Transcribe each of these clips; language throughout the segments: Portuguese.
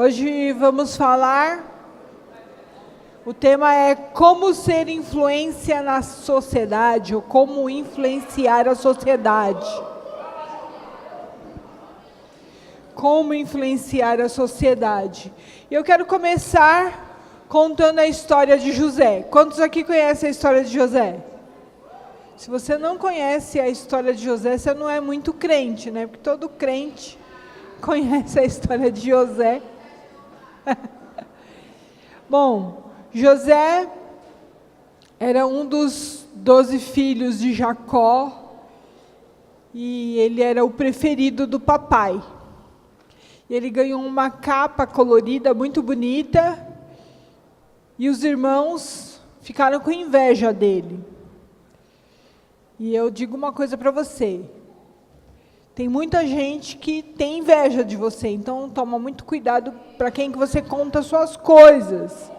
Hoje vamos falar, o tema é como ser influência na sociedade, ou como influenciar a sociedade. Como influenciar a sociedade. Eu quero começar contando a história de José. Quantos aqui conhecem a história de José? Se você não conhece a história de José, você não é muito crente, né? Porque todo crente conhece a história de José. Bom, José era um dos 12 filhos de Jacó e ele era o preferido do papai. Ele ganhou uma capa colorida muito bonita e os irmãos ficaram com inveja dele. E eu digo uma coisa para você, tem muita gente que tem inveja de você, então toma muito cuidado para quem que você conta suas coisas,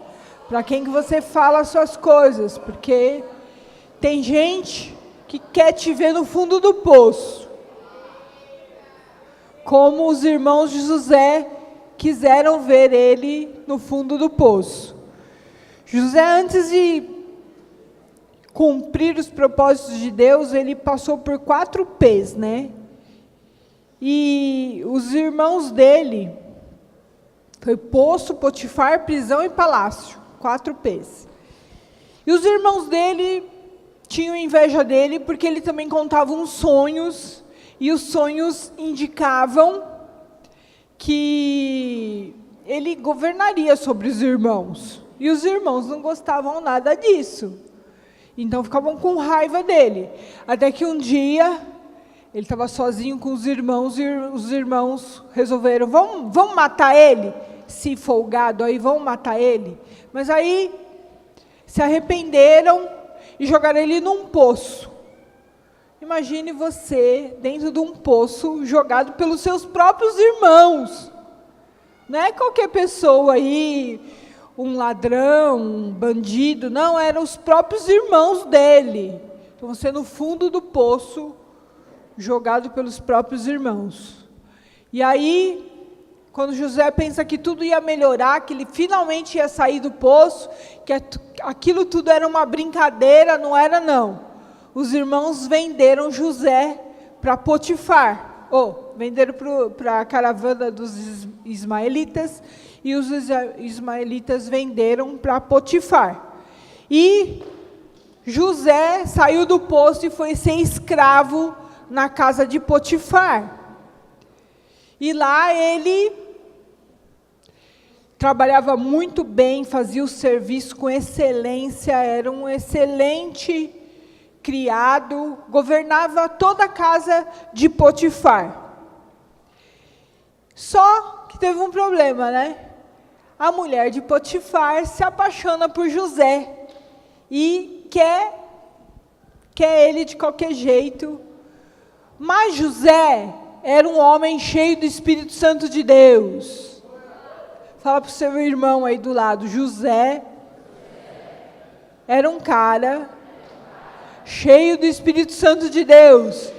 para quem que você fala suas coisas, porque tem gente que quer te ver no fundo do poço, como os irmãos de José quiseram ver ele no fundo do poço. José, antes de cumprir os propósitos de Deus, ele passou por 4 P's, né? E os irmãos dele, foi poço, Potifar, prisão e palácio, 4 P's. E os irmãos dele tinham inveja dele, porque ele também contava uns sonhos, e os sonhos indicavam que ele governaria sobre os irmãos. E os irmãos não gostavam nada disso. Então ficavam com raiva dele. Até que um dia, ele estava sozinho com os irmãos, e os irmãos resolveram, vamos matar ele? Se folgado aí, vamos matar ele? Mas aí, se arrependeram e jogaram ele num poço. Imagine você dentro de um poço, jogado pelos seus próprios irmãos. Não é qualquer pessoa aí, um ladrão, um bandido, não, eram os próprios irmãos dele. Então você no fundo do poço, jogado pelos próprios irmãos. E aí, quando José pensa que tudo ia melhorar, que ele finalmente ia sair do poço, que aquilo tudo era uma brincadeira, não era não. Os irmãos venderam José para Potifar, venderam para a caravana dos ismaelitas, e os ismaelitas venderam para Potifar. E José saiu do poço e foi ser escravo na casa de Potifar. E lá ele trabalhava muito bem, fazia o serviço com excelência, era um excelente criado, governava toda a casa de Potifar. Só que teve um problema, né? A mulher de Potifar se apaixona por José e quer ele de qualquer jeito. Mas José era um homem cheio do Espírito Santo de Deus. Fala para o seu irmão aí do lado, José era um cara cheio do Espírito Santo de Deus.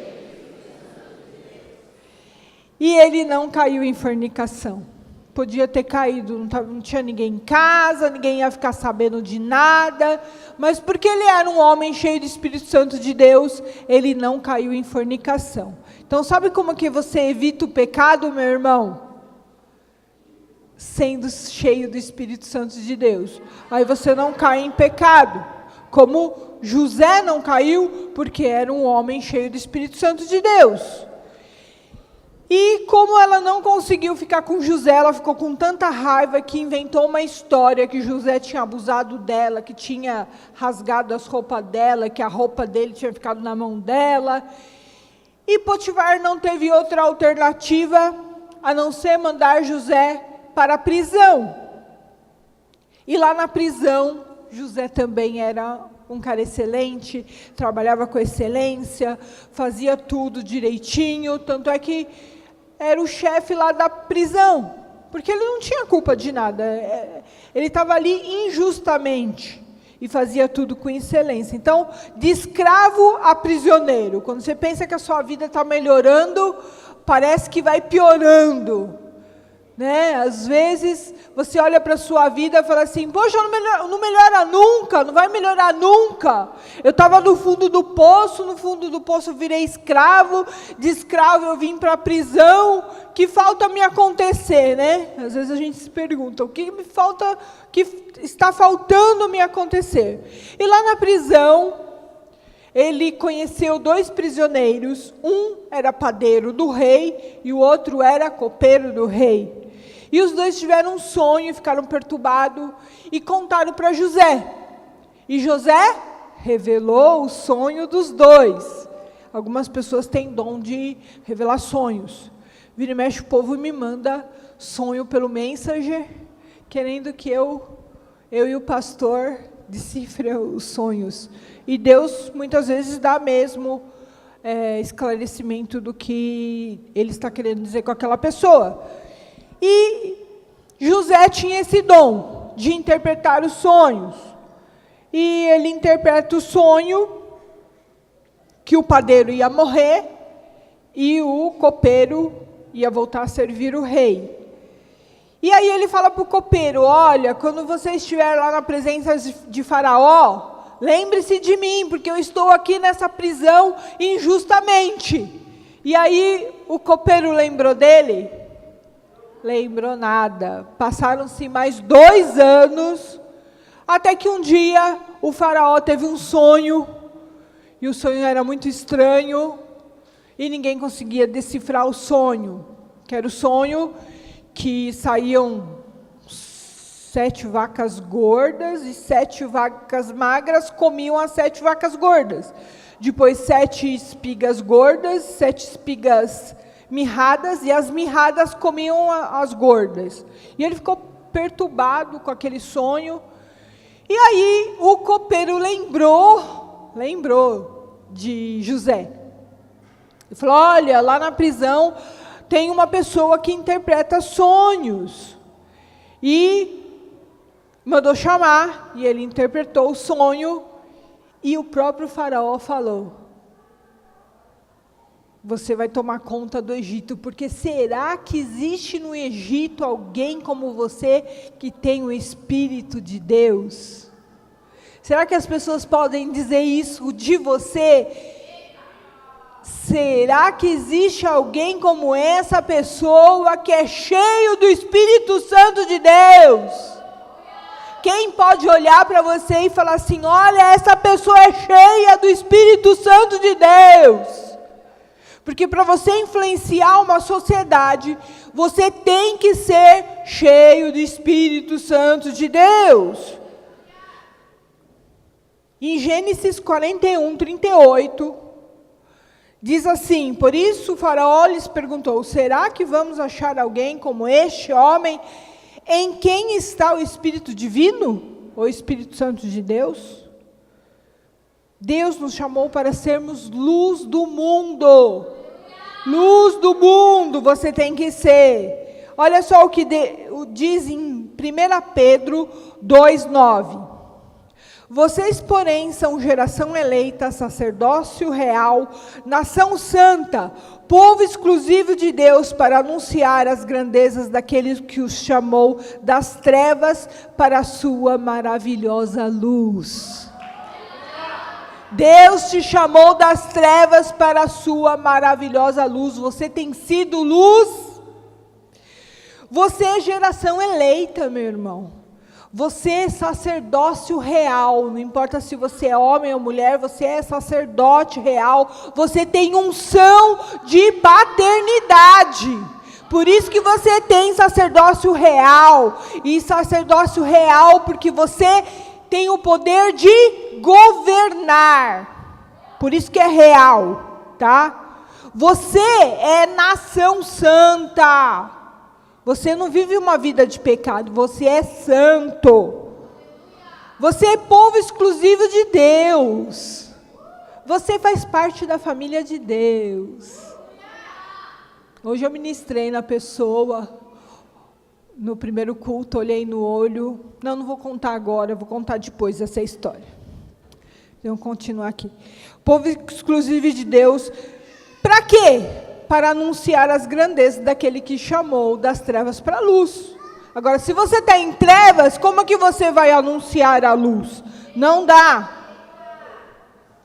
E ele não caiu em fornicação. Podia ter caído, não tinha ninguém em casa, ninguém ia ficar sabendo de nada, mas porque ele era um homem cheio do Espírito Santo de Deus, ele não caiu em fornicação. Então, sabe como que você evita o pecado, meu irmão? Sendo cheio do Espírito Santo de Deus. Aí você não cai em pecado. Como José não caiu, porque era um homem cheio do Espírito Santo de Deus. E como ela não conseguiu ficar com José, ela ficou com tanta raiva que inventou uma história que José tinha abusado dela, que tinha rasgado as roupas dela, que a roupa dele tinha ficado na mão dela. E Potifar não teve outra alternativa a não ser mandar José para a prisão. E lá na prisão, José também era um cara excelente, trabalhava com excelência, fazia tudo direitinho, tanto é que era o chefe lá da prisão, porque ele não tinha culpa de nada, ele estava ali injustamente, e fazia tudo com excelência. Então, de escravo a prisioneiro, quando você pensa que a sua vida está melhorando, parece que vai piorando. né? Às vezes você olha para a sua vida e fala assim, poxa, não melhora nunca, não vai melhorar nunca. Eu estava no fundo do poço eu virei escravo, de escravo eu vim para a prisão, que falta me acontecer, né? Às vezes a gente se pergunta, o que me falta, que está faltando me acontecer? E lá na prisão, ele conheceu 2 prisioneiros, um era padeiro do rei e o outro era copeiro do rei. E os 2 tiveram um sonho, ficaram perturbados e contaram para José. E José revelou o sonho dos 2. Algumas pessoas têm dom de revelar sonhos. Vira e mexe, o povo me manda sonho pelo Messenger, querendo que eu e o pastor decifre os sonhos. E Deus, muitas vezes, dá mesmo esclarecimento do que Ele está querendo dizer com aquela pessoa. E José tinha esse dom de interpretar os sonhos. E ele interpreta o sonho que o padeiro ia morrer e o copeiro ia voltar a servir o rei. E aí ele fala para o copeiro, olha, quando você estiver lá na presença de Faraó, lembre-se de mim, porque eu estou aqui nessa prisão injustamente. E aí o copeiro lembrou dele? Lembrou nada. Passaram-se mais 2 anos, até que um dia o Faraó teve um sonho, e o sonho era muito estranho, e ninguém conseguia decifrar o sonho, que era o sonho que saíam 7 vacas gordas e 7 vacas magras comiam as 7 vacas gordas. Depois 7 espigas gordas, 7 espigas mirradas, e as mirradas comiam as gordas. E ele ficou perturbado com aquele sonho. E aí o copeiro lembrou de José. Ele falou, olha, lá na prisão tem uma pessoa que interpreta sonhos. E mandou chamar, e ele interpretou o sonho, e o próprio Faraó falou, você vai tomar conta do Egito, porque será que existe no Egito alguém como você que tem o Espírito de Deus? Será que as pessoas podem dizer isso de você? Será que existe alguém como essa pessoa que é cheio do Espírito Santo de Deus? Quem pode olhar para você e falar assim, olha, essa pessoa é cheia do Espírito Santo de Deus? Porque para você influenciar uma sociedade, você tem que ser cheio do Espírito Santo de Deus. Em Gênesis 41, 38, diz assim, por isso o Faraó lhes perguntou, será que vamos achar alguém como este homem, em quem está o Espírito Divino, o Espírito Santo de Deus? Deus nos chamou para sermos luz do mundo. Luz do mundo você tem que ser. Olha só o que diz em 1 Pedro 2,9. Vocês, porém, são geração eleita, sacerdócio real, nação santa, povo exclusivo de Deus, para anunciar as grandezas daquele que os chamou das trevas para a sua maravilhosa luz. Deus te chamou das trevas para a sua maravilhosa luz. Você tem sido luz. Você é geração eleita, meu irmão. Você é sacerdócio real. Não importa se você é homem ou mulher, você é sacerdote real. Você tem unção de paternidade. Por isso que você tem sacerdócio real. E sacerdócio real porque você tem o poder de governar. Por isso que é real, tá? Você é nação santa. Você não vive uma vida de pecado, você é santo. Você é povo exclusivo de Deus. Você faz parte da família de Deus. Hoje eu ministrei na pessoa, no primeiro culto, olhei no olho. Não vou contar agora, vou contar depois essa história. Vamos continuar aqui. Povo exclusivo de Deus. Para quê? para anunciar as grandezas daquele que chamou das trevas para a luz. Agora, se você está em trevas, como que você vai anunciar a luz? Não dá.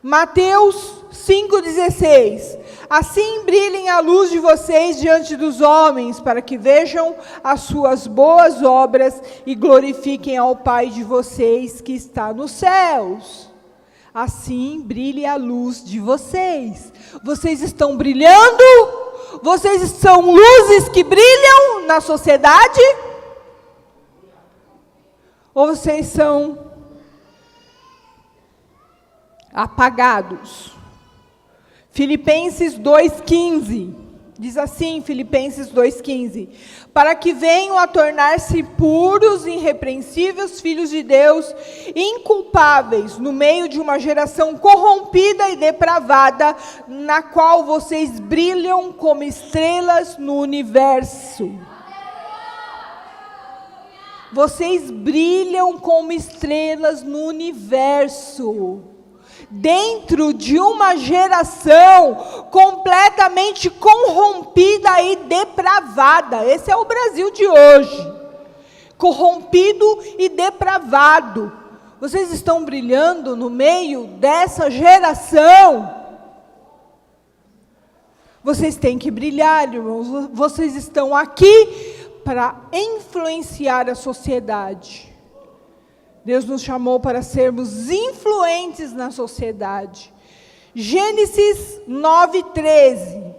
Mateus 5,16. Assim brilhem a luz de vocês diante dos homens, para que vejam as suas boas obras e glorifiquem ao Pai de vocês que está nos céus. Assim brilhe a luz de vocês. Vocês estão brilhando? Vocês são luzes que brilham na sociedade? Ou vocês são apagados? Filipenses 2,15, diz assim, Filipenses 2,15, para que venham a tornar-se puros e irrepreensíveis filhos de Deus, inculpáveis no meio de uma geração corrompida e depravada, na qual vocês brilham como estrelas no universo. Vocês brilham como estrelas no universo. Dentro de uma geração completamente corrompida e depravada. Esse é o Brasil de hoje. Corrompido e depravado. Vocês estão brilhando no meio dessa geração. Vocês têm que brilhar, irmãos. Vocês estão aqui para influenciar a sociedade. Deus nos chamou para sermos influentes na sociedade. Gênesis 9,13.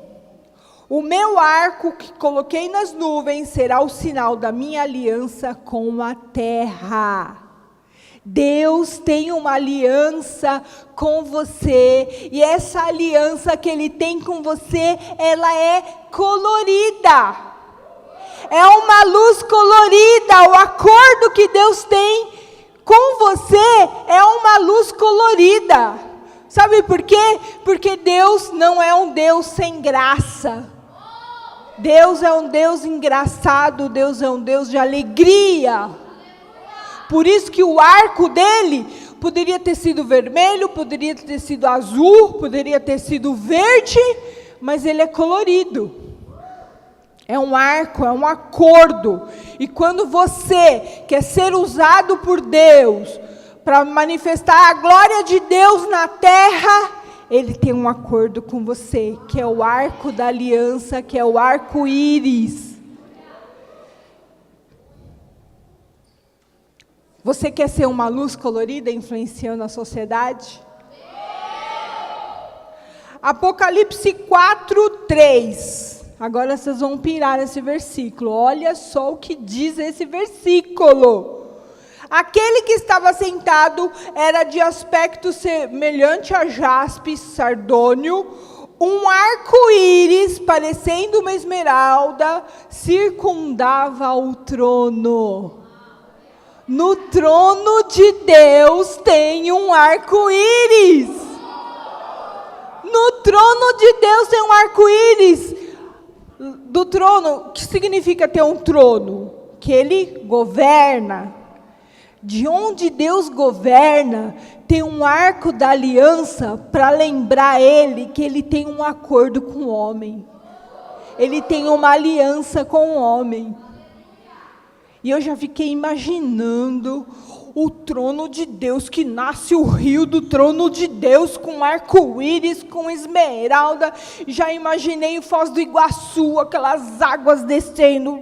O meu arco que coloquei nas nuvens será o sinal da minha aliança com a terra. Deus tem uma aliança com você, e essa aliança que Ele tem com você, ela é colorida. É uma luz colorida. O acordo que Deus tem com você é uma luz colorida. Sabe por quê? Porque Deus não é um Deus sem graça. Deus é um Deus engraçado. Deus é um Deus de alegria. Por isso que o arco dele poderia ter sido vermelho, poderia ter sido azul, poderia ter sido verde, mas ele é colorido. É um arco, é um acordo. E quando você quer ser usado por Deus para manifestar a glória de Deus na terra, Ele tem um acordo com você, que é o arco da aliança, que é o arco-íris. Você quer ser uma luz colorida influenciando a sociedade? Apocalipse 4:3. Agora vocês vão pirar nesse versículo. Olha só o que diz esse versículo. Aquele que estava sentado era de aspecto semelhante a jaspe sardônio, um arco-íris, parecendo uma esmeralda, circundava o trono. No trono de Deus tem um arco-íris. No trono de Deus tem um arco-íris. Do trono, o que significa ter um trono? Que Ele governa. De onde Deus governa, tem um arco da aliança para lembrar Ele que Ele tem um acordo com o homem. Ele tem uma aliança com o homem. E eu já fiquei imaginando o trono de Deus, que nasce o rio do trono de Deus, com arco-íris, com esmeralda. Já imaginei o Foz do Iguaçu, aquelas águas descendo,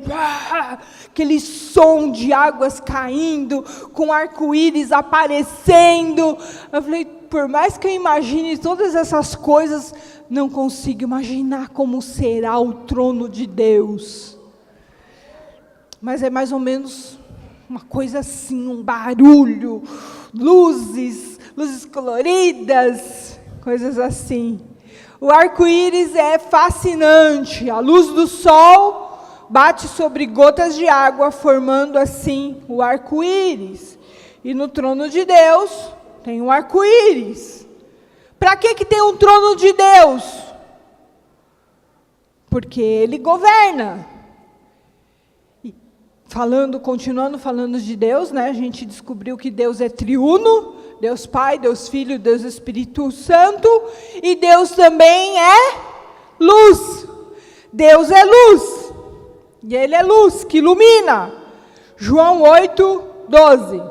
aquele som de águas caindo, com arco-íris aparecendo. Eu falei, por mais que eu imagine todas essas coisas, não consigo imaginar como será o trono de Deus. Mas é mais ou menos uma coisa assim, um barulho, luzes coloridas, coisas assim. O arco-íris é fascinante. A luz do sol bate sobre gotas de água, formando assim o arco-íris. E no trono de Deus tem um arco-íris. Para que tem um trono de Deus? Porque Ele governa. Continuando falando de Deus, né? A gente descobriu que Deus é triuno, Deus Pai, Deus Filho, Deus Espírito Santo, e Deus também é luz. Deus é luz, e Ele é luz que ilumina. João 8:12.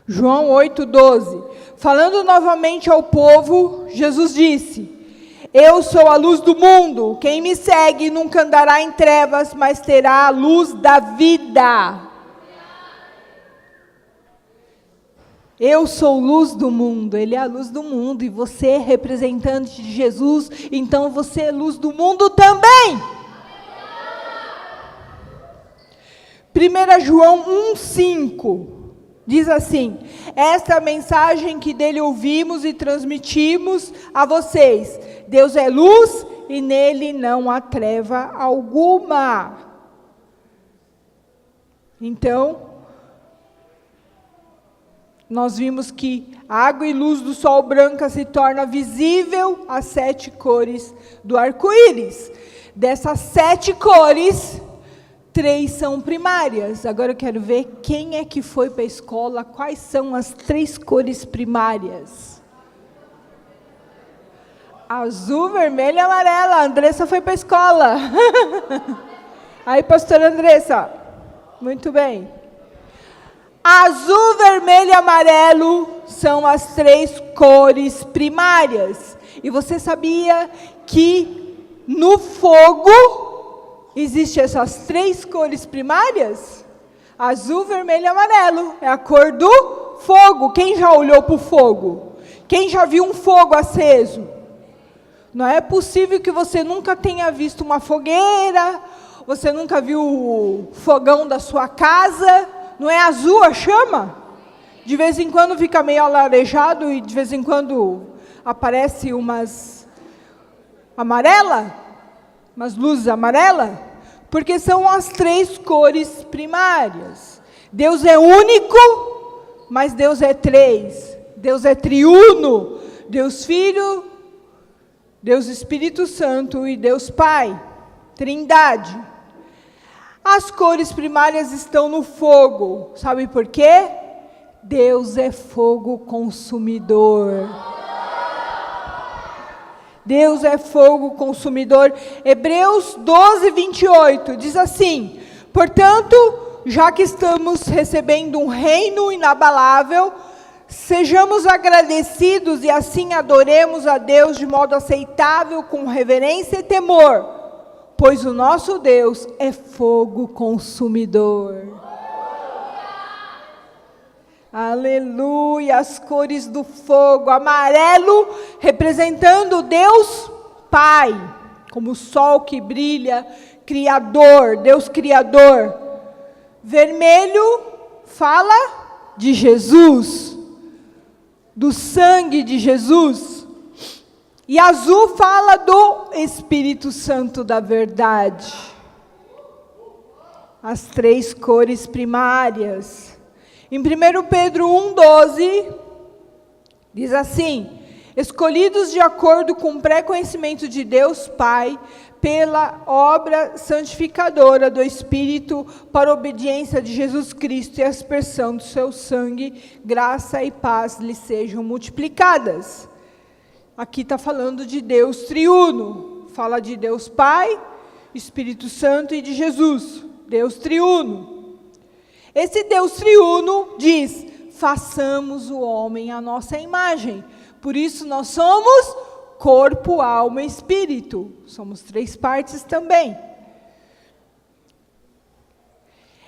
João 8:12. Falando novamente ao povo, Jesus disse: eu sou a luz do mundo, quem me segue nunca andará em trevas, mas terá a luz da vida. Eu sou luz do mundo, Ele é a luz do mundo, e você é representante de Jesus, então você é luz do mundo também. 1 João 1:5 diz assim: esta é a mensagem que dele ouvimos e transmitimos a vocês. Deus é luz e nele não há treva alguma. Então, nós vimos que a água e luz do sol branca se torna visível as 7 cores do arco-íris. Dessas 7 cores, 3 são primárias. Agora eu quero ver quem é que foi para a escola, quais são as 3 cores primárias. Azul, vermelho e amarela. A Andressa foi para a escola. Aí, pastora Andressa. Muito bem. Azul, vermelho e amarelo são as 3 cores primárias. E você sabia que no fogo existem essas 3 cores primárias? Azul, vermelho e amarelo. É a cor do fogo. Quem já olhou para o fogo? Quem já viu um fogo aceso? Não é possível que você nunca tenha visto uma fogueira, você nunca viu o fogão da sua casa. Não é azul a chama? De vez em quando fica meio alarejado e de vez em quando aparece umas luzes amarelas, porque são as 3 cores primárias. Deus é único, mas Deus é 3. Deus é triuno, Deus Filho, Deus Espírito Santo e Deus Pai, Trindade. As cores primárias estão no fogo. Sabe por quê? Deus é fogo consumidor. Deus é fogo consumidor. Hebreus 12:28 diz assim: portanto, já que estamos recebendo um reino inabalável, sejamos agradecidos e assim adoremos a Deus de modo aceitável, com reverência e temor. Pois o nosso Deus é fogo consumidor. Aleluia, as cores do fogo. Amarelo, representando Deus Pai, como o sol que brilha, Criador, Deus Criador. Vermelho, fala de Jesus, do sangue de Jesus. E azul fala do Espírito Santo da verdade. As 3 cores primárias. Em 1 Pedro 1:12, diz assim: escolhidos de acordo com o pré-conhecimento de Deus Pai, pela obra santificadora do Espírito, para a obediência de Jesus Cristo e a aspersão do seu sangue, graça e paz lhe sejam multiplicadas. Aqui está falando de Deus triuno. Fala de Deus Pai, Espírito Santo e de Jesus. Deus triuno. Esse Deus triuno diz: façamos o homem à nossa imagem. Por isso nós somos corpo, alma e espírito. Somos 3 partes também.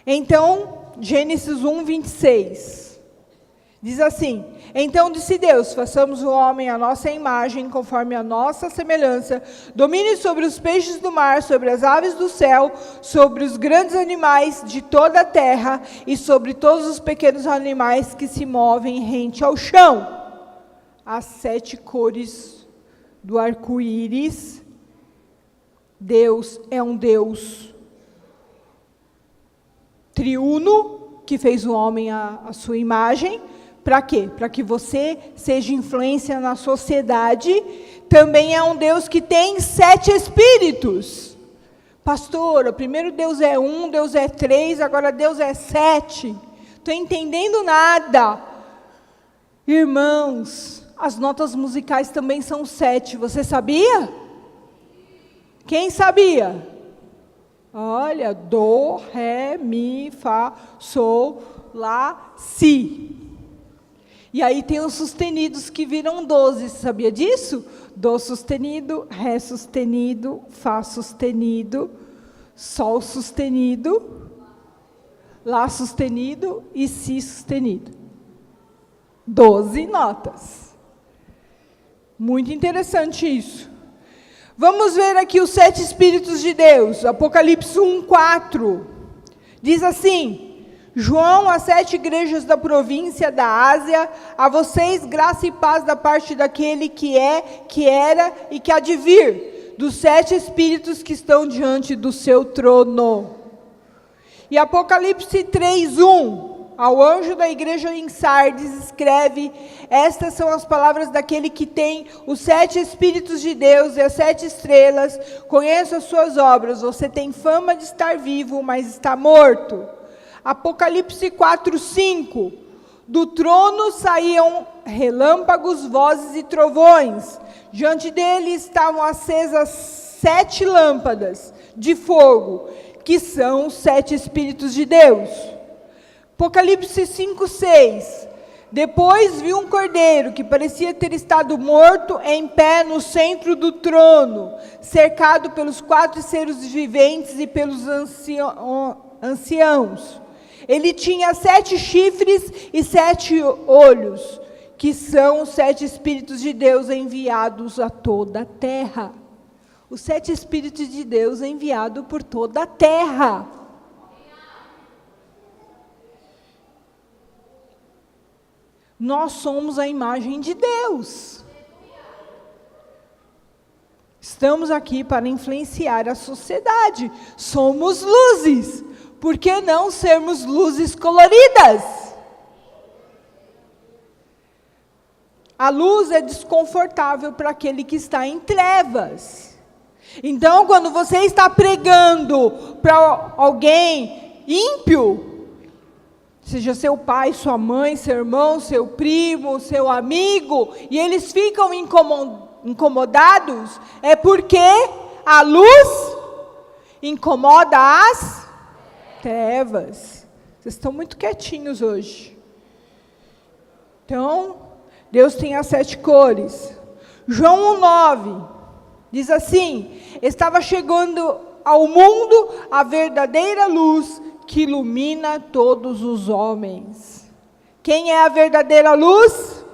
Então, Gênesis 1:26. Diz assim: então disse Deus, façamos o homem à nossa imagem, conforme a nossa semelhança, domine sobre os peixes do mar, sobre as aves do céu, sobre os grandes animais de toda a terra, e sobre todos os pequenos animais que se movem rente ao chão. As 7 cores do arco-íris. Deus é um Deus triuno, que fez o homem à sua imagem. Para quê? Para que você seja influência na sociedade. Também é um Deus que tem 7 espíritos. Pastor, o primeiro Deus é 1, Deus é 3, agora Deus é 7. Estou entendendo nada. Irmãos, as notas musicais também são 7. Você sabia? Quem sabia? Olha, do, ré, mi, fá, sol, lá, si. E aí tem os sustenidos que viram 12, você sabia disso? Do sustenido, ré sustenido, fá sustenido, sol sustenido, lá sustenido e si sustenido. 12 notas. Muito interessante isso. Vamos ver aqui os 7 Espíritos de Deus. Apocalipse 1:4. Diz assim: João, às 7 igrejas da província da Ásia, a vocês graça e paz da parte daquele que é, que era e que há de vir, dos 7 Espíritos que estão diante do seu trono. E Apocalipse 3:1. Ao anjo da igreja em Sardes escreve: estas são as palavras daquele que tem os 7 Espíritos de Deus e as 7 estrelas. Conheço as suas obras, você tem fama de estar vivo, mas está morto. Apocalipse 4:5. Do trono saíam relâmpagos, vozes e trovões. Diante dele estavam acesas 7 lâmpadas de fogo, que são os 7 Espíritos de Deus. Apocalipse 5:6. Depois vi um cordeiro que parecia ter estado morto em pé no centro do trono, cercado pelos 4 seres viventes e pelos anciãos. Ele tinha 7 chifres e 7 olhos, que são os 7 Espíritos de Deus enviados a toda a terra. Os 7 Espíritos de Deus enviados por toda a terra. Nós somos a imagem de Deus. Estamos aqui para influenciar a sociedade. Somos luzes. Por que não sermos luzes coloridas? A luz é desconfortável para aquele que está em trevas. Então, quando você está pregando para alguém ímpio, seja seu pai, sua mãe, seu irmão, seu primo, seu amigo, e eles ficam incomodados, é porque a luz incomoda as trevas. Vocês estão muito quietinhos hoje. Então, Deus tem as 7 cores. João 1:9 diz assim: estava chegando ao mundo a verdadeira luz, que ilumina todos os homens. Quem é a verdadeira luz?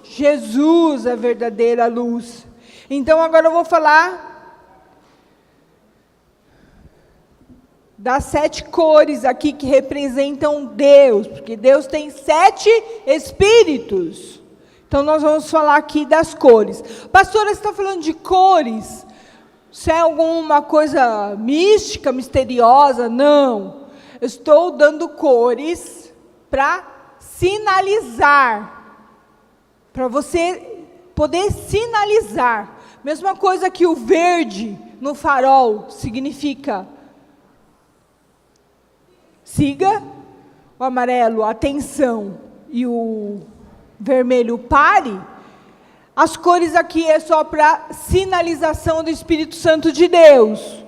Jesus, a verdadeira luz. Então, agora eu vou falar das 7 cores aqui que representam Deus, porque Deus tem 7 Espíritos. Então, nós vamos falar aqui das cores. Pastora, você está falando de cores? Se é alguma coisa mística, misteriosa? Não. Eu estou dando cores para sinalizar. Para você poder sinalizar. Mesma coisa que o verde no farol significa siga, o amarelo, atenção, e o vermelho, pare. As cores aqui é só para sinalização do Espírito Santo de Deus.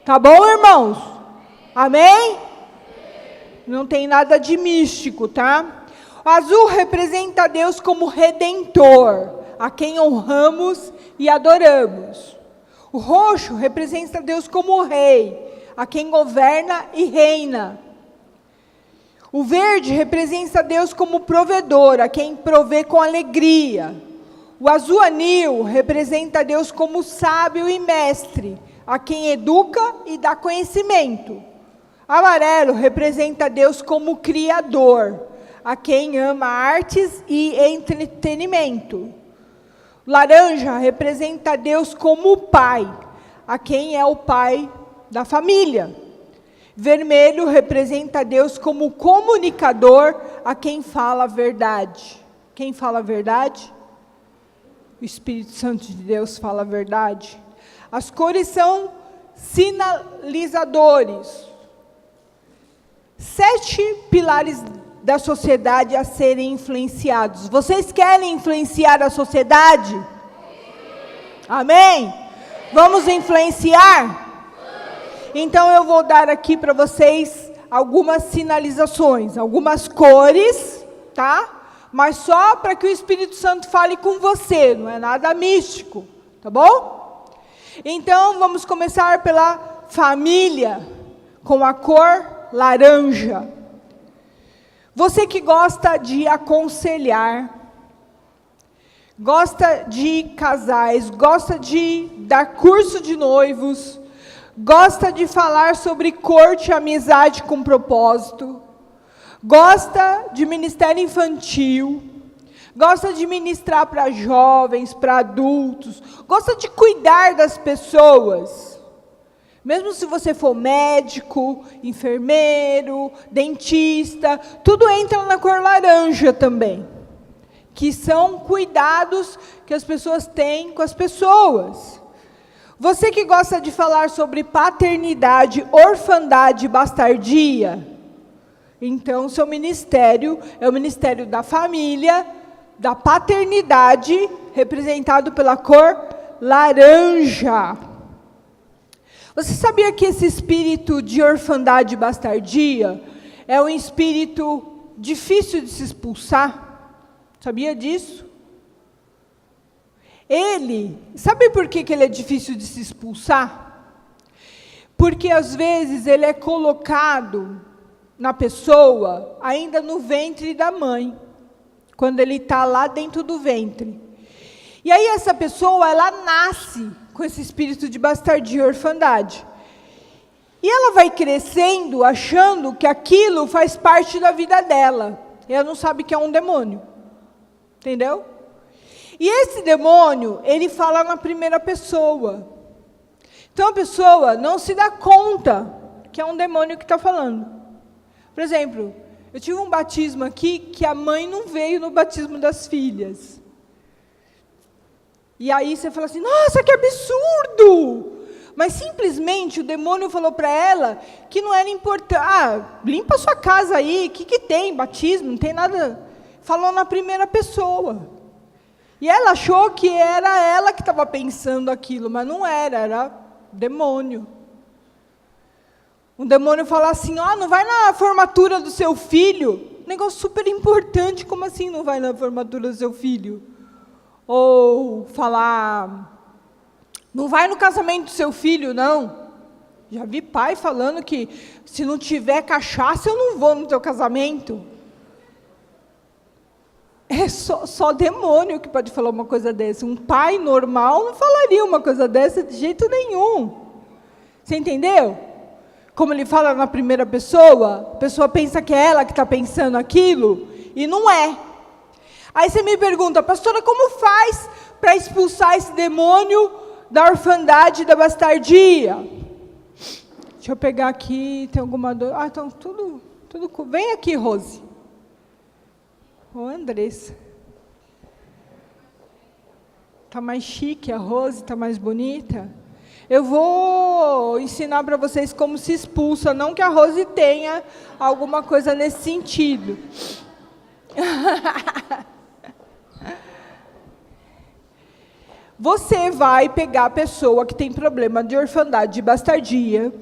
Tá bom, irmãos? Amém? Não tem nada de místico, tá? O azul representa Deus como Redentor, a quem honramos e adoramos. O roxo representa Deus como Rei, a quem governa e reina. O verde representa Deus como provedor, a quem provê com alegria. O azul anil representa Deus como sábio e mestre, a quem educa e dá conhecimento. Amarelo representa Deus como criador, a quem ama artes e entretenimento. Laranja representa Deus como pai, a quem é o pai da família. Vermelho representa Deus como comunicador, a quem fala a verdade. Quem fala a verdade? O Espírito Santo de Deus fala a verdade. As cores são sinalizadores. 7 pilares da sociedade a serem influenciados. Vocês querem influenciar a sociedade? Amém? Vamos influenciar? Então eu vou dar aqui para vocês algumas sinalizações, algumas cores, tá? Mas só para que o Espírito Santo fale com você, não é nada místico, tá bom? Então vamos começar pela família, com a cor laranja. Você que gosta de aconselhar, gosta de casais, gosta de dar curso de noivos, gosta de falar sobre corte e amizade com propósito, gosta de ministério infantil, gosta de ministrar para jovens, para adultos, gosta de cuidar das pessoas. Mesmo se você for médico, enfermeiro, dentista, tudo entra na cor laranja também. Que são cuidados que as pessoas têm com as pessoas. Você que gosta de falar sobre paternidade, orfandade e bastardia, então seu ministério é o ministério da família, da paternidade, representado pela cor laranja. Você sabia que esse espírito de orfandade e bastardia é um espírito difícil de se expulsar? Sabia disso? Sabe por que ele é difícil de se expulsar? Porque às vezes ele é colocado na pessoa ainda no ventre da mãe, quando ele está lá dentro do ventre. E aí essa pessoa, ela nasce com esse espírito de bastardia e orfandade. E ela vai crescendo achando que aquilo faz parte da vida dela. E ela não sabe que é um demônio. Entendeu? E esse demônio, ele fala na primeira pessoa. Então a pessoa não se dá conta que é um demônio que está falando. Por exemplo, eu tive um batismo aqui que a mãe não veio no batismo das filhas. E aí você fala assim, nossa, que absurdo! Mas simplesmente o demônio falou para ela que não era importante. Limpa a sua casa aí, o que tem? Batismo, não tem nada. Falou na primeira pessoa. E ela achou que era ela que estava pensando aquilo, mas não era demônio. Um demônio fala assim, não vai na formatura do seu filho. Negócio super importante, como assim não vai na formatura do seu filho? Ou falar, não vai no casamento do seu filho, não. Já vi pai falando que se não tiver cachaça, eu não vou no teu casamento. É só demônio que pode falar uma coisa dessa. Um pai normal não falaria uma coisa dessa de jeito nenhum. Você entendeu? Como ele fala na primeira pessoa, a pessoa pensa que é ela que está pensando aquilo, e não é. Aí você me pergunta, pastora, como faz para expulsar esse demônio da orfandade e da bastardia? Deixa eu pegar aqui, tem alguma dor? Então tudo. Vem aqui, Rose. Ô, Andressa. Está mais chique a Rose, está mais bonita? Eu vou ensinar para vocês como se expulsa, não que a Rose tenha alguma coisa nesse sentido. Você vai pegar a pessoa que tem problema de orfandade e bastardia,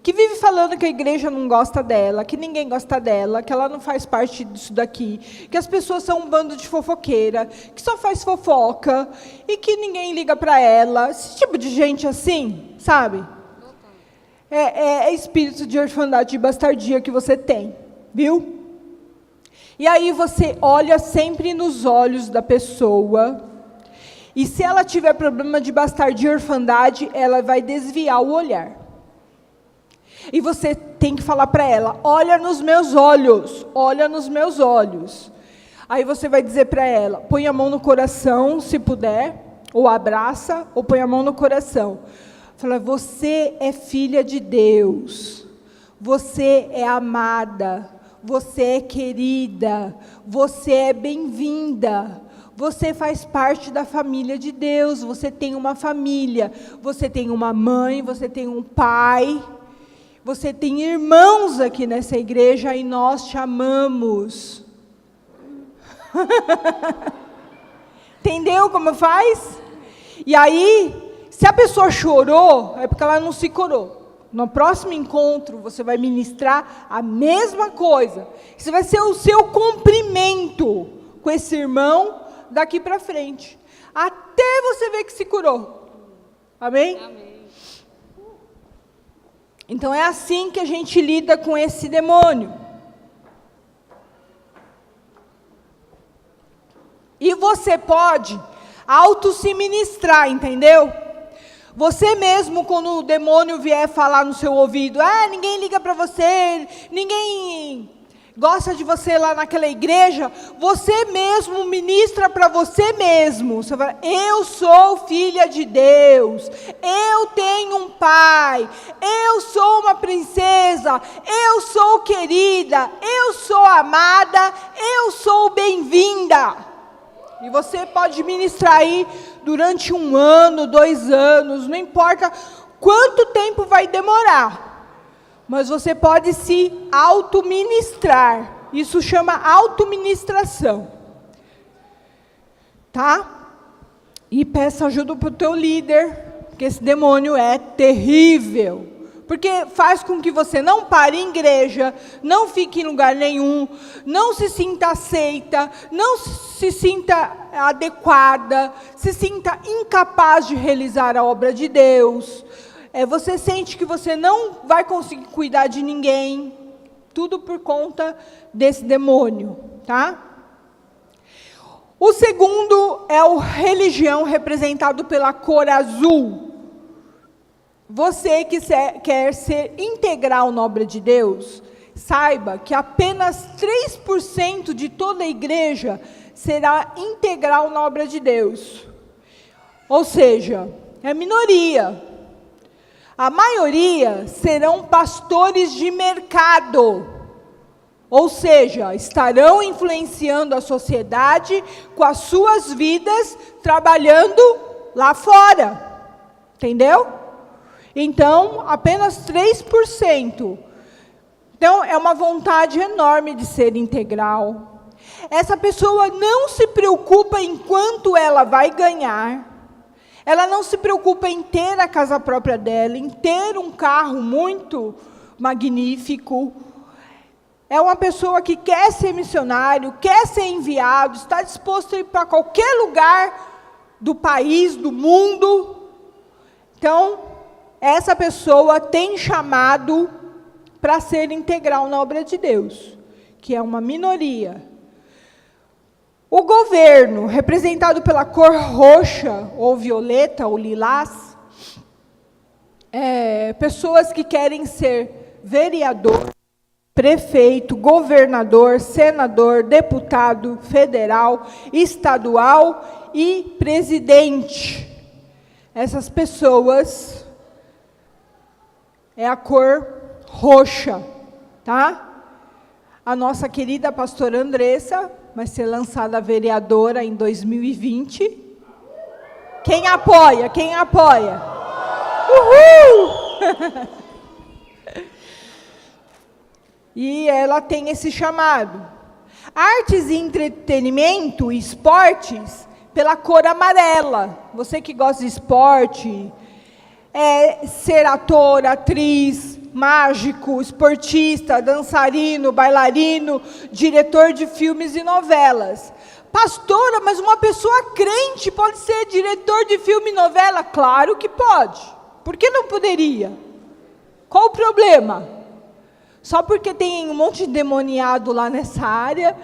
que vive falando que a igreja não gosta dela, que ninguém gosta dela, que ela não faz parte disso daqui, que as pessoas são um bando de fofoqueira, que só faz fofoca, e que ninguém liga para ela. Esse tipo de gente assim, sabe? É espírito de orfandade e bastardia que você tem, viu? E aí você olha sempre nos olhos da pessoa, e se ela tiver problema de bastardia e orfandade, ela vai desviar o olhar. E você tem que falar para ela, olha nos meus olhos, olha nos meus olhos. Aí você vai dizer para ela, põe a mão no coração, se puder, ou abraça, ou põe a mão no coração. Fala, você é filha de Deus, você é amada, você é querida, você é bem-vinda, você faz parte da família de Deus, você tem uma família, você tem uma mãe, você tem um pai, você tem irmãos aqui nessa igreja e nós te amamos. Entendeu como faz? E aí, Se a pessoa chorou, é porque ela não se curou. No próximo encontro, você vai ministrar a mesma coisa. Isso vai ser o seu cumprimento com esse irmão daqui para frente. Até você ver que se curou. Amém? Amém. Então é assim que a gente lida com esse demônio. E você pode auto-se ministrar, entendeu? Você mesmo, quando o demônio vier falar no seu ouvido, ninguém liga para você, ninguém gosta de você lá naquela igreja, você mesmo ministra para você mesmo. Você fala, eu sou filha de Deus, eu tenho um pai, eu sou uma princesa, eu sou querida, eu sou amada, eu sou bem-vinda. E você pode ministrar aí durante 1 ano, 2 anos, não importa quanto tempo vai demorar. Mas você pode se auto-ministrar. Isso chama auto-ministração. Tá? E peça ajuda para o teu líder, porque esse demônio é terrível. Porque faz com que você não pare em igreja, não fique em lugar nenhum, não se sinta aceita, não se sinta adequada, se sinta incapaz de realizar a obra de Deus. Você sente que você não vai conseguir cuidar de ninguém, tudo por conta desse demônio, tá? O segundo é o religião, representado pela cor azul. Você que quer ser integral na obra de Deus, saiba que apenas 3% de toda a igreja será integral na obra de Deus. Ou seja, é minoria. A maioria serão pastores de mercado. Ou seja, estarão influenciando a sociedade com as suas vidas, trabalhando lá fora. Entendeu? Então, apenas 3%. Então, é uma vontade enorme de ser integral. Essa pessoa não se preocupa em quanto ela vai ganhar. Ela não se preocupa em ter a casa própria dela, em ter um carro muito magnífico. É uma pessoa que quer ser missionário, quer ser enviado, está disposto a ir para qualquer lugar do país, do mundo. Então, essa pessoa tem chamado para ser integral na obra de Deus, que é uma minoria. O governo, representado pela cor roxa, ou violeta, ou lilás, pessoas que querem ser vereador, prefeito, governador, senador, deputado federal, estadual e presidente. Essas pessoas é a cor roxa, tá? A nossa querida pastora Andressa vai ser lançada vereadora em 2020. Quem apoia? Quem apoia? Uhul! E ela tem esse chamado. Artes e entretenimento, esportes, pela cor amarela. Você que gosta de esporte, ser ator, atriz, mágico, esportista, dançarino, bailarino, diretor de filmes e novelas. Pastora, mas uma pessoa crente pode ser diretor de filme e novela? Claro que pode. Por que não poderia? Qual o problema? Só porque tem um monte de demoniado lá nessa área,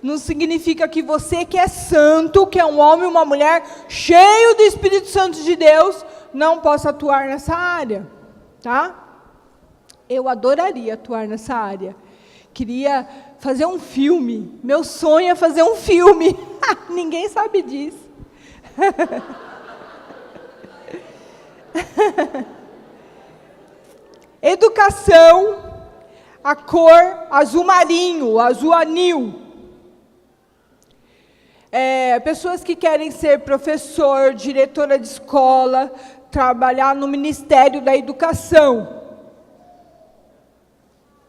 não significa que você que é santo, que é um homem e uma mulher cheio do Espírito Santo de Deus, não possa atuar nessa área, tá? Eu adoraria atuar nessa área. Queria fazer um filme. Meu sonho é fazer um filme. Ninguém sabe disso. Educação, a cor azul marinho, azul anil. Pessoas que querem ser professor, diretora de escola, trabalhar no Ministério da Educação.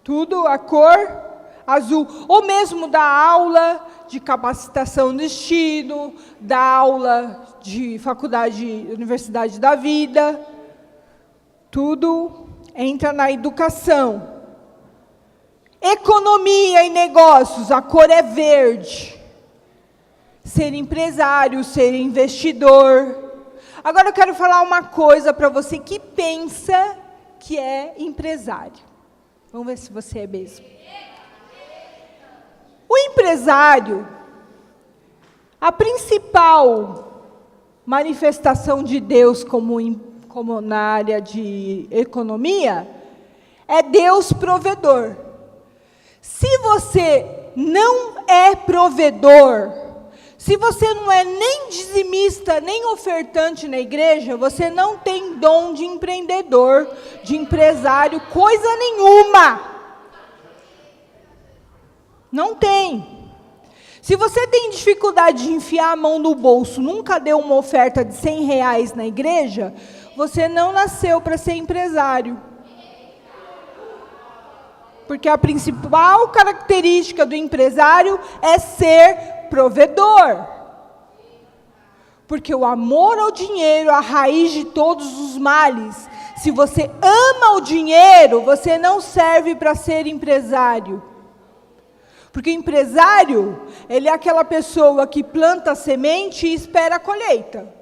Tudo a cor azul, ou mesmo da aula de capacitação no destino, da aula de faculdade, universidade da vida, tudo entra na educação. Economia e negócios, a cor é verde. Ser empresário, ser investidor. Agora eu quero falar uma coisa para você que pensa que é empresário. Vamos ver se você é mesmo. O empresário, a principal manifestação de Deus como na área de economia, é Deus provedor. Se você não é provedor, se você não é nem dizimista, nem ofertante na igreja, você não tem dom de empreendedor, de empresário, coisa nenhuma. Não tem. Se você tem dificuldade de enfiar a mão no bolso, nunca deu uma oferta de R$100 na igreja, você não nasceu para ser empresário. Porque a principal característica do empresário é ser provedor. Porque o amor ao dinheiro é a raiz de todos os males. Se você ama o dinheiro, você não serve para ser empresário. Porque o empresário, ele é aquela pessoa que planta a semente e espera a colheita.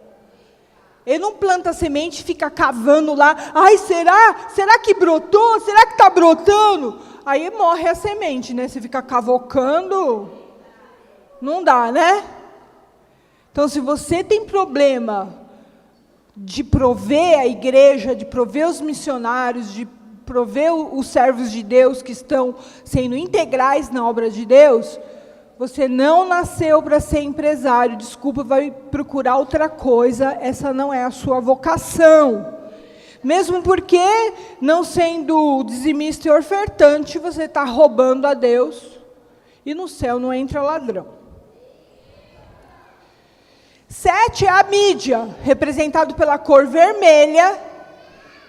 Ele não planta a semente e fica cavando lá. Ai, será? Será que brotou? Será que está brotando? Aí morre a semente, né? Você fica cavocando, não dá, né? Então, se você tem problema de prover a igreja, de prover os missionários, de prover os servos de Deus que estão sendo integrais na obra de Deus, você não nasceu para ser empresário, desculpa, vai procurar outra coisa, essa não é a sua vocação. Mesmo porque, não sendo dizimista e ofertante, você está roubando a Deus, e no céu não entra ladrão. 7 é a mídia, representado pela cor vermelha,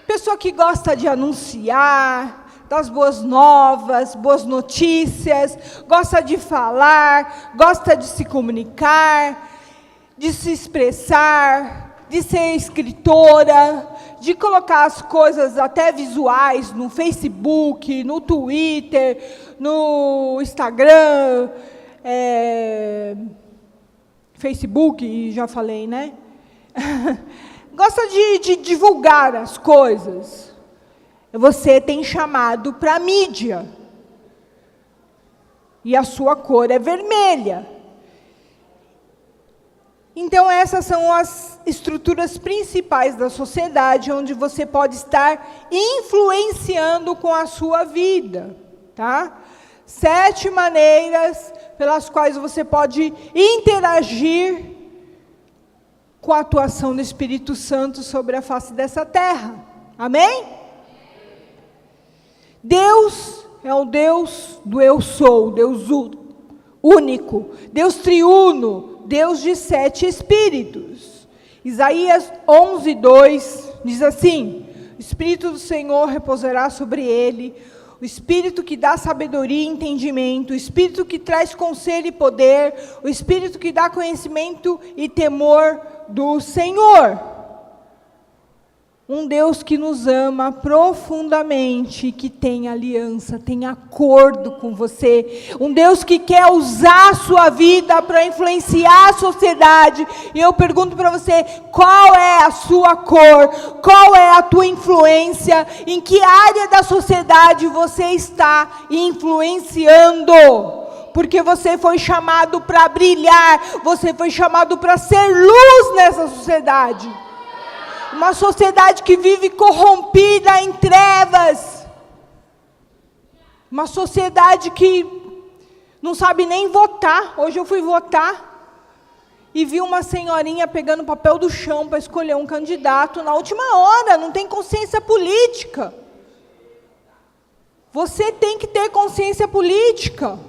pessoa que gosta de anunciar, das boas novas, boas notícias, gosta de falar, gosta de se comunicar, de se expressar, de ser escritora, de colocar as coisas até visuais no Facebook, no Twitter, no Instagram, Facebook, já falei, né? Gosta de divulgar as coisas. Você tem chamado para a mídia. E a sua cor é vermelha. Então, essas são as estruturas principais da sociedade, onde você pode estar influenciando com a sua vida. Tá? 7 maneiras pelas quais você pode interagir com a atuação do Espírito Santo sobre a face dessa terra. Amém? Deus é o Deus do eu sou, Deus único, Deus triuno, Deus de 7 espíritos. Isaías 11:2 diz assim: o Espírito do Senhor repousará sobre ele, o Espírito que dá sabedoria e entendimento, o Espírito que traz conselho e poder, o Espírito que dá conhecimento e temor do Senhor. Um Deus que nos ama profundamente, que tem aliança, tem acordo com você. Um Deus que quer usar a sua vida para influenciar a sociedade. E eu pergunto para você, qual é a sua cor? Qual é a tua influência? Em que área da sociedade você está influenciando? Porque você foi chamado para brilhar, você foi chamado para ser luz nessa sociedade. Uma sociedade que vive corrompida em trevas. Uma sociedade que não sabe nem votar. Hoje eu fui votar e vi uma senhorinha pegando papel do chão para escolher um candidato na última hora, não tem consciência política. Você tem que ter consciência política.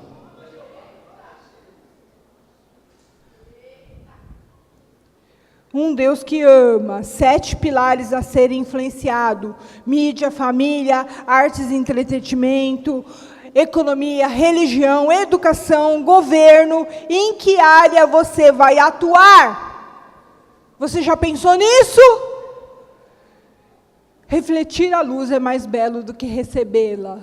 Um Deus que ama, 7 pilares a serem influenciados: mídia, família, artes e entretenimento, economia, religião, educação, governo, em que área você vai atuar? Você já pensou nisso? Refletir a luz é mais belo do que recebê-la.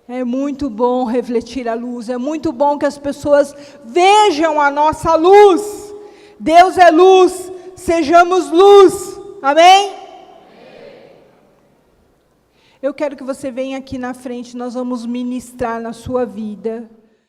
É muito bom refletir a luz, é muito bom que as pessoas vejam a nossa luz. Deus é luz, sejamos luz. Amém? Eu quero que você venha aqui na frente, nós vamos ministrar na sua vida.